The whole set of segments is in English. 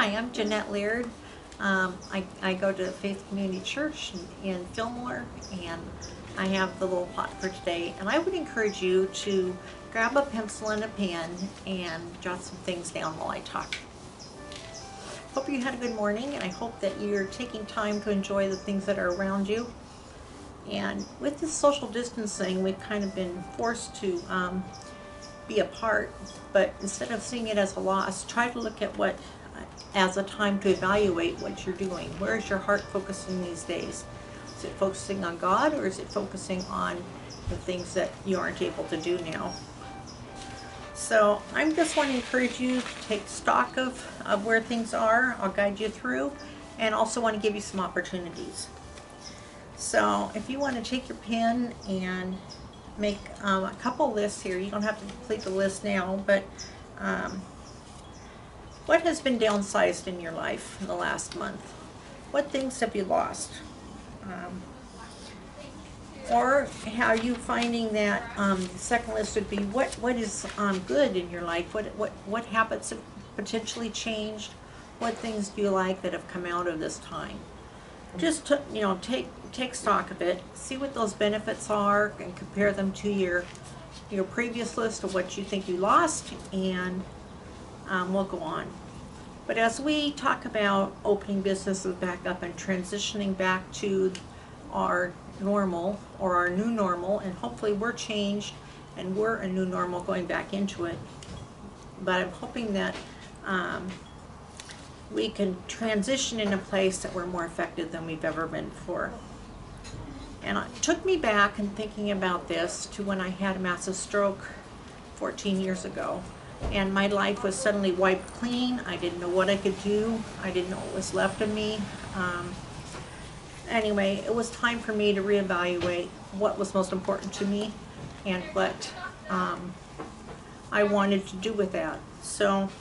Hi, I'm Jeanette Laird. I go to Faith Community Church in Fillmore, and I have the little plot for today. And I would encourage you to grab a pencil and a pen and jot some things down while I talk. Hope you had a good morning, and I hope that you're taking time to enjoy the things that are around you. And with this social distancing, we've kind of been forced to be apart, but instead of seeing it as a loss, try to look at what as a time to evaluate what you're doing. Where is your heart focusing these days? Is it focusing on God, or is it focusing on the things that you aren't able to do now? So I just want to encourage you to take stock of where things are. I'll guide you through, and also want to give you some opportunities. So if you want to take your pen and make a couple lists here, you don't have to complete the list now, but what has been downsized in your life in the last month? What things have you lost? Or how are you finding that the second list would be what is good in your life? What habits have potentially changed? What things do you like that have come out of this time? Just to, take stock of it, see what those benefits are, and compare them to your previous list of what you think you lost, and we'll go on. But as we talk about opening businesses back up and transitioning back to our normal or our new normal, and hopefully we're changed and we're a new normal going back into it. But I'm hoping that we can transition in a place that we're more effective than we've ever been before. And it took me back in thinking about this to when I had a massive stroke 14 years ago. And my life was suddenly wiped clean. I didn't know what I could do. I didn't know what was left of me. Anyway, it was time for me to reevaluate what was most important to me and what I wanted to do with that. So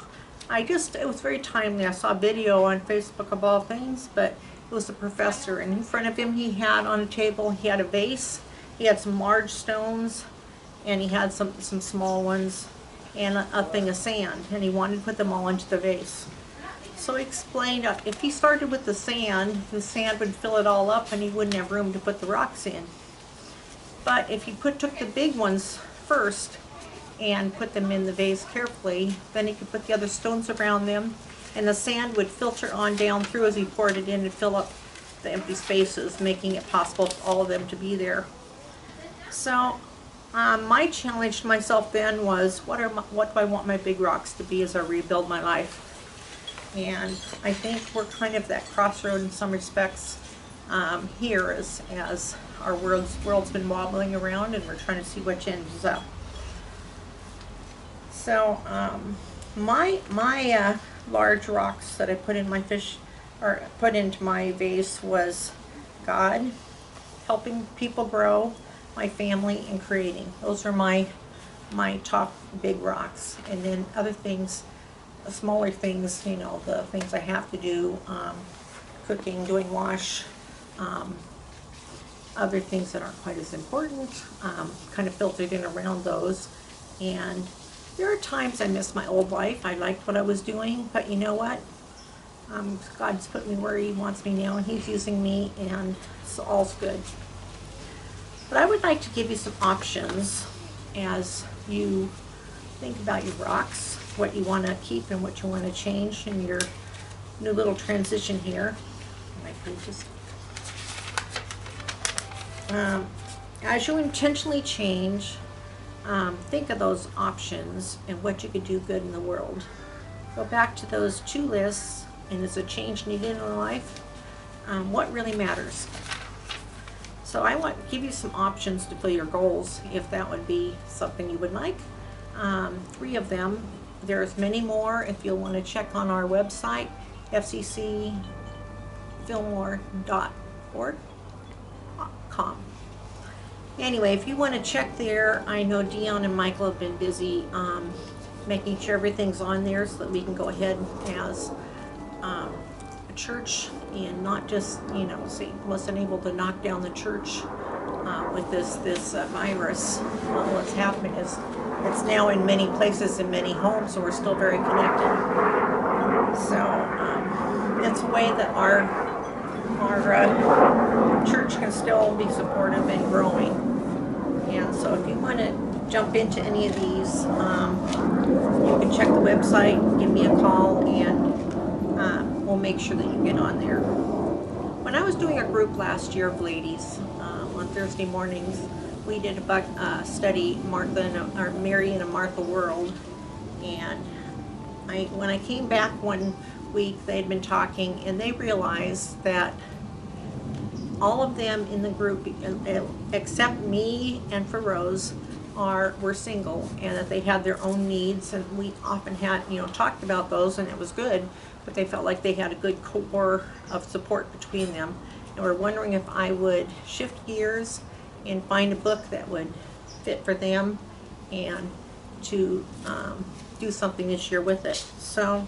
it was very timely. I saw a video on Facebook of all things, but it was a professor, and in front of him he had on a table, he had a vase, he had some large stones, and he had some small ones, and a thing of sand, and he wanted to put them all into the vase. So he explained if he started with the sand would fill it all up and he wouldn't have room to put the rocks in. But if he took the big ones first and put them in the vase carefully, then he could put the other stones around them, and the sand would filter on down through as he poured it in and fill up the empty spaces, making it possible for all of them to be there. So my challenge to myself then was, what do I want my big rocks to be as I rebuild my life? And I think we're kind of that crossroad in some respects here as our world's been wobbling around, and we're trying to see which end is up. So my large rocks that I put in put into my vase was God, helping people grow, my family, and creating. Those are my top big rocks. And then other things, smaller things, the things I have to do, cooking, doing wash, other things that aren't quite as important, kind of filtered in around those. And there are times I miss my old life. I liked what I was doing, but you know what? God's put me where He wants me now, and He's using me, and so all's good. But I would like to give you some options as you think about your rocks, what you want to keep and what you want to change in your new little transition here. As you intentionally change, think of those options and what you could do good in the world. Go back to those two lists, and is a change needed in life? What really matters? So I want to give you some options to fill your goals, if that would be something you would like. 3 of them. There's many more if you'll want to check on our website, fccfillmore.org.com. Anyway, if you want to check there, I know Dion and Michael have been busy making sure everything's on there so that we can go ahead as a church and not just, Satan wasn't able to knock down the church with this virus. What's happened is it's now in many places, in many homes, so we're still very connected. So it's a way that our church can still be supportive and growing. And so if you want to jump into any of these, you can check the website, give me a call, and we'll make sure that you get on there. When I was doing a group last year of ladies on Thursday mornings, we did a study, Mary in a Martha world, and when I came back one week, they had been talking, and they realized that all of them in the group, except me and for Rose, were single, and that they had their own needs, and we often had, talked about those, and it was good, but they felt like they had a good core of support between them, and we're wondering if I would shift gears and find a book that would fit for them, and to do something this year with it. So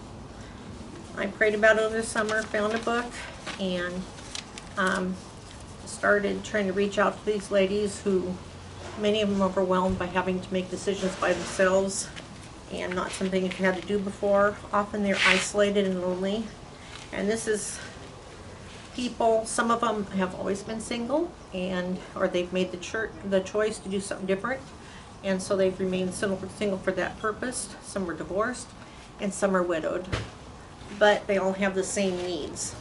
I prayed about it over the summer, found a book, and started trying to reach out to these ladies who, many of them overwhelmed by having to make decisions by themselves and not something they've had to do before. Often they're isolated and lonely. And this is people, some of them have always been single, or they've made the choice to do something different, and so they've remained single for that purpose. Some are divorced and some are widowed, but they all have the same needs.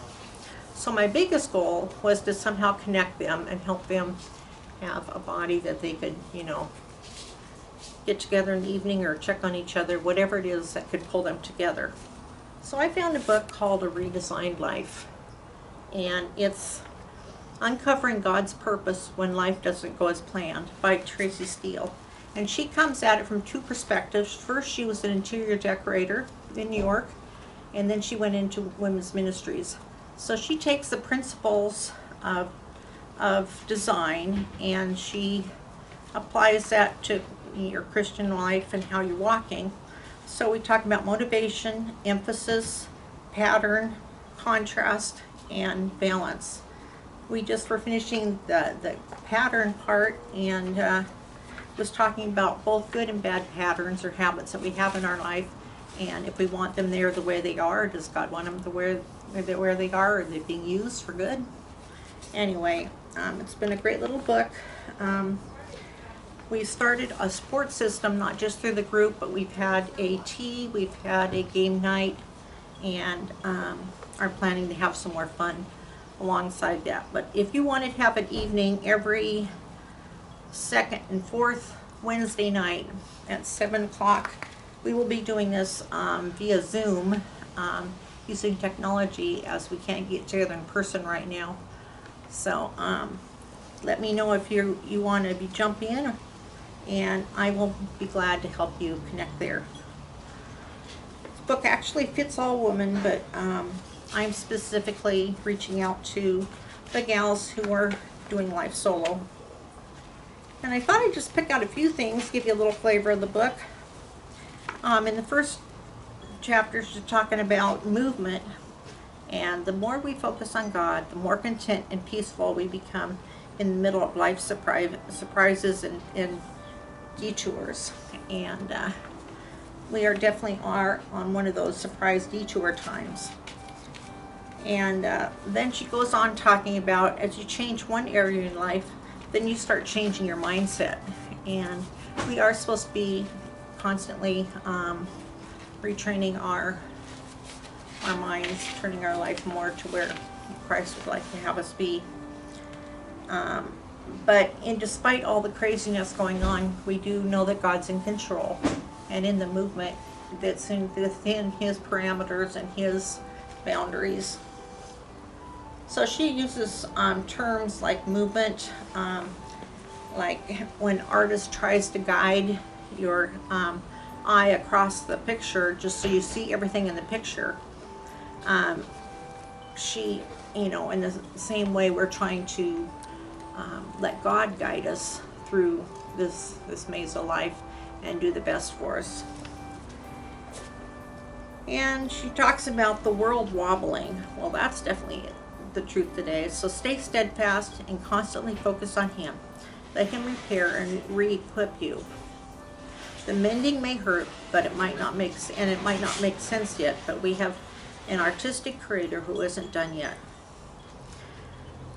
So my biggest goal was to somehow connect them and help them have a body that they could, get together in the evening or check on each other, whatever it is that could pull them together. So I found a book called A Redesigned Life, and it's Uncovering God's Purpose When Life Doesn't Go as Planned by Tracy Steele. And she comes at it from two perspectives. First, she was an interior decorator in New York, and then she went into women's ministries. So she takes the principles of design, and she applies that to your Christian life and how you're walking. So we talk about motivation, emphasis, pattern, contrast, and balance. We just were finishing the pattern part, and was talking about both good and bad patterns or habits that we have in our life, and if we want them there the way they are, does God want them where they are they being used for good? Anyway, it's been a great little book. We started a sports system, not just through the group, but we've had a tea, we've had a game night, and are planning to have some more fun alongside that. But if you want to have an evening every second and fourth Wednesday night at 7 o'clock, we will be doing this via Zoom, using technology, as we can't get together in person right now. So let me know if you want to jump in, and I will be glad to help you connect there. This book actually fits all women, but I'm specifically reaching out to the gals who are doing life solo. And I thought I'd just pick out a few things, give you a little flavor of the book. In the first chapters, you're talking about movement, and the more we focus on God, the more content and peaceful we become in the middle of life's surprises and detours. And we definitely are on one of those surprise detour times. And then she goes on talking about, as you change one area in life, then you start changing your mindset. And we are supposed to be constantly retraining our minds, turning our life more to where Christ would like to have us be. But despite all the craziness going on, we do know that God's in control and in the movement that's within His parameters and His boundaries. So she uses terms like movement, like when artist tries to guide your eye across the picture just so you see everything in the picture. She, in the same way, we're trying to let God guide us through this maze of life and do the best for us. And she talks about the world wobbling. Well, that's definitely the truth today. So stay steadfast and constantly focus on Him. Let Him repair and re-equip you. The mending may hurt, but it might not make sense yet. But we have an artistic creator who isn't done yet.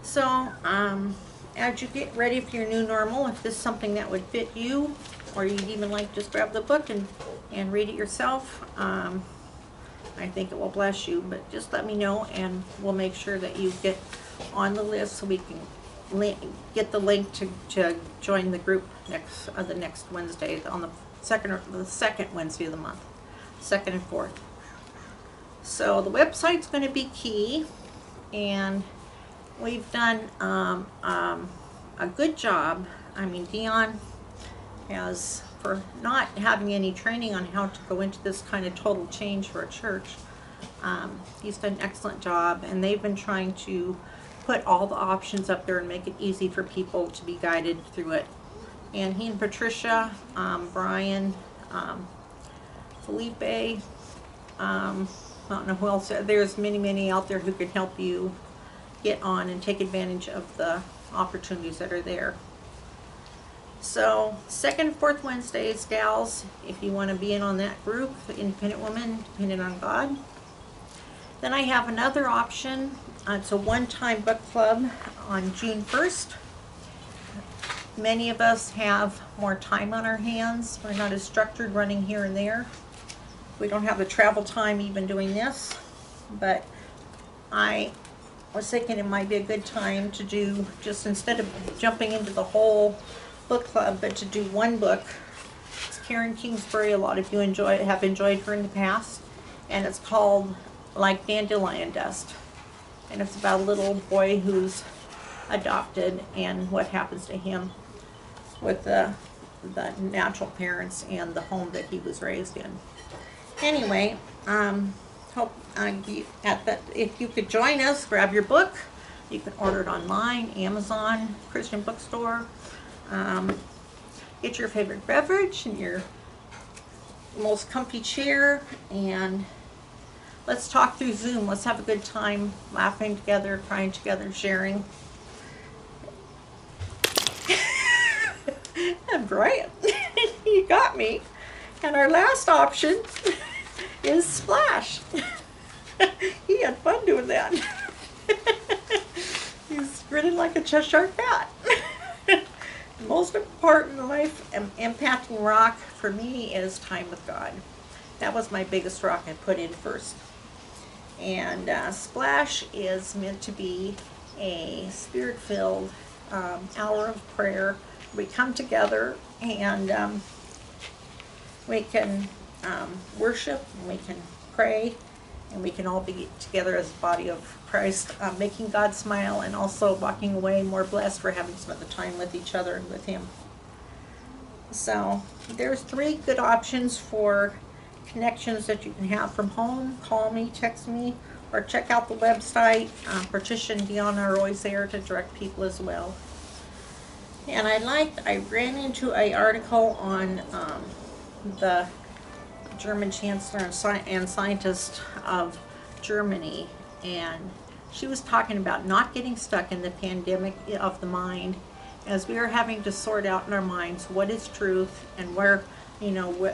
So, as you get ready for your new normal, if this is something that would fit you, or you'd even like just grab the book and read it yourself, I think it will bless you. But just let me know, and we'll make sure that you get on the list so we can get the link to join the group the next Wednesday, on the second Wednesday of the month, 2nd and 4th. So the website's going to be key, and we've done a good job. I mean, Dion has, for not having any training on how to go into this kind of total change for a church, he's done an excellent job, and they've been trying to put all the options up there and make it easy for people to be guided through it. And he and Patricia, Brian, Felipe, I don't know who else, there's many out there who can help you get on and take advantage of the opportunities that are there. So 2nd and 4th Wednesdays, gals, if you want to be in on that group, Independent Women, Dependent on God. Then I have another option. It's a one-time book club on June 1st. Many of us have more time on our hands. We're not as structured running here and there. We don't have the travel time even doing this. But I was thinking it might be a good time to do, just instead of jumping into the whole book club, but to do one book. It's Karen Kingsbury. A lot of you have enjoyed her in the past. And it's called Like Dandelion Dust. And it's about a little boy who's adopted and what happens to him with the natural parents and the home that he was raised in. Anyway, hope if you could join us, grab your book. You can order it online, Amazon, Christian bookstore. Get your favorite beverage and your most comfy chair, and let's talk through Zoom. Let's have a good time, laughing together, crying together, sharing. And Brian, you got me. And our last option is Splash. He had fun doing that. He's grinning like a Cheshire cat. The most important life impacting rock for me is time with God. That was my biggest rock I put in first. And Splash is meant to be a spirit-filled hour of prayer. We come together and we can worship, and we can pray, and we can all be together as a body of Christ, making God smile, and also walking away more blessed for having spent the time with each other and with Him. So there's 3 good options for connections that you can have from home. Call me, text me, or check out the website. Patricia and Dion are always there to direct people as well. And I ran into an article on the German Chancellor and scientist of Germany, and she was talking about not getting stuck in the pandemic of the mind, as we are having to sort out in our minds what is truth and where,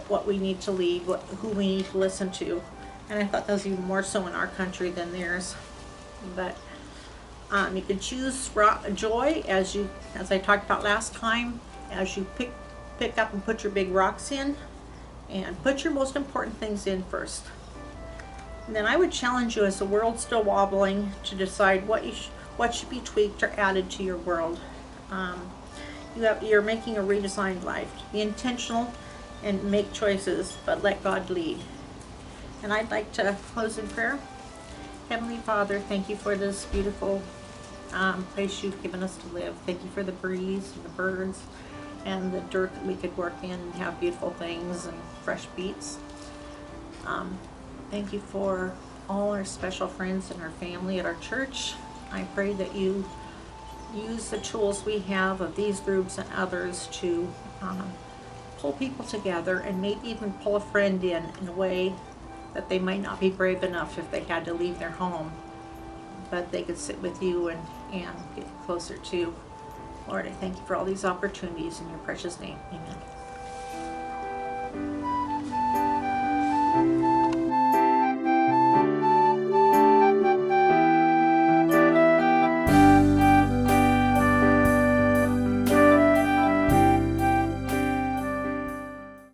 what we need to leave, who we need to listen to. And I thought that was even more so in our country than theirs. But you can choose joy, as I talked about last time, as you pick up and put your big rocks in, and put your most important things in first. And then I would challenge you, as the world's still wobbling, to decide what should be tweaked or added to your world. You're making a redesigned life. Be intentional and make choices, but let God lead. And I'd like to close in prayer. Heavenly Father, thank you for this beautiful place you've given us to live. Thank you for the breeze and the birds and the dirt that we could work in and have beautiful things and fresh beets. Thank you for all our special friends and our family at our church. I pray that you use the tools we have of these groups and others to pull people together, and maybe even pull a friend in a way that they might not be brave enough if they had to leave their home, but they could sit with you and get closer to. Lord, I thank you for all these opportunities in your precious name. Amen.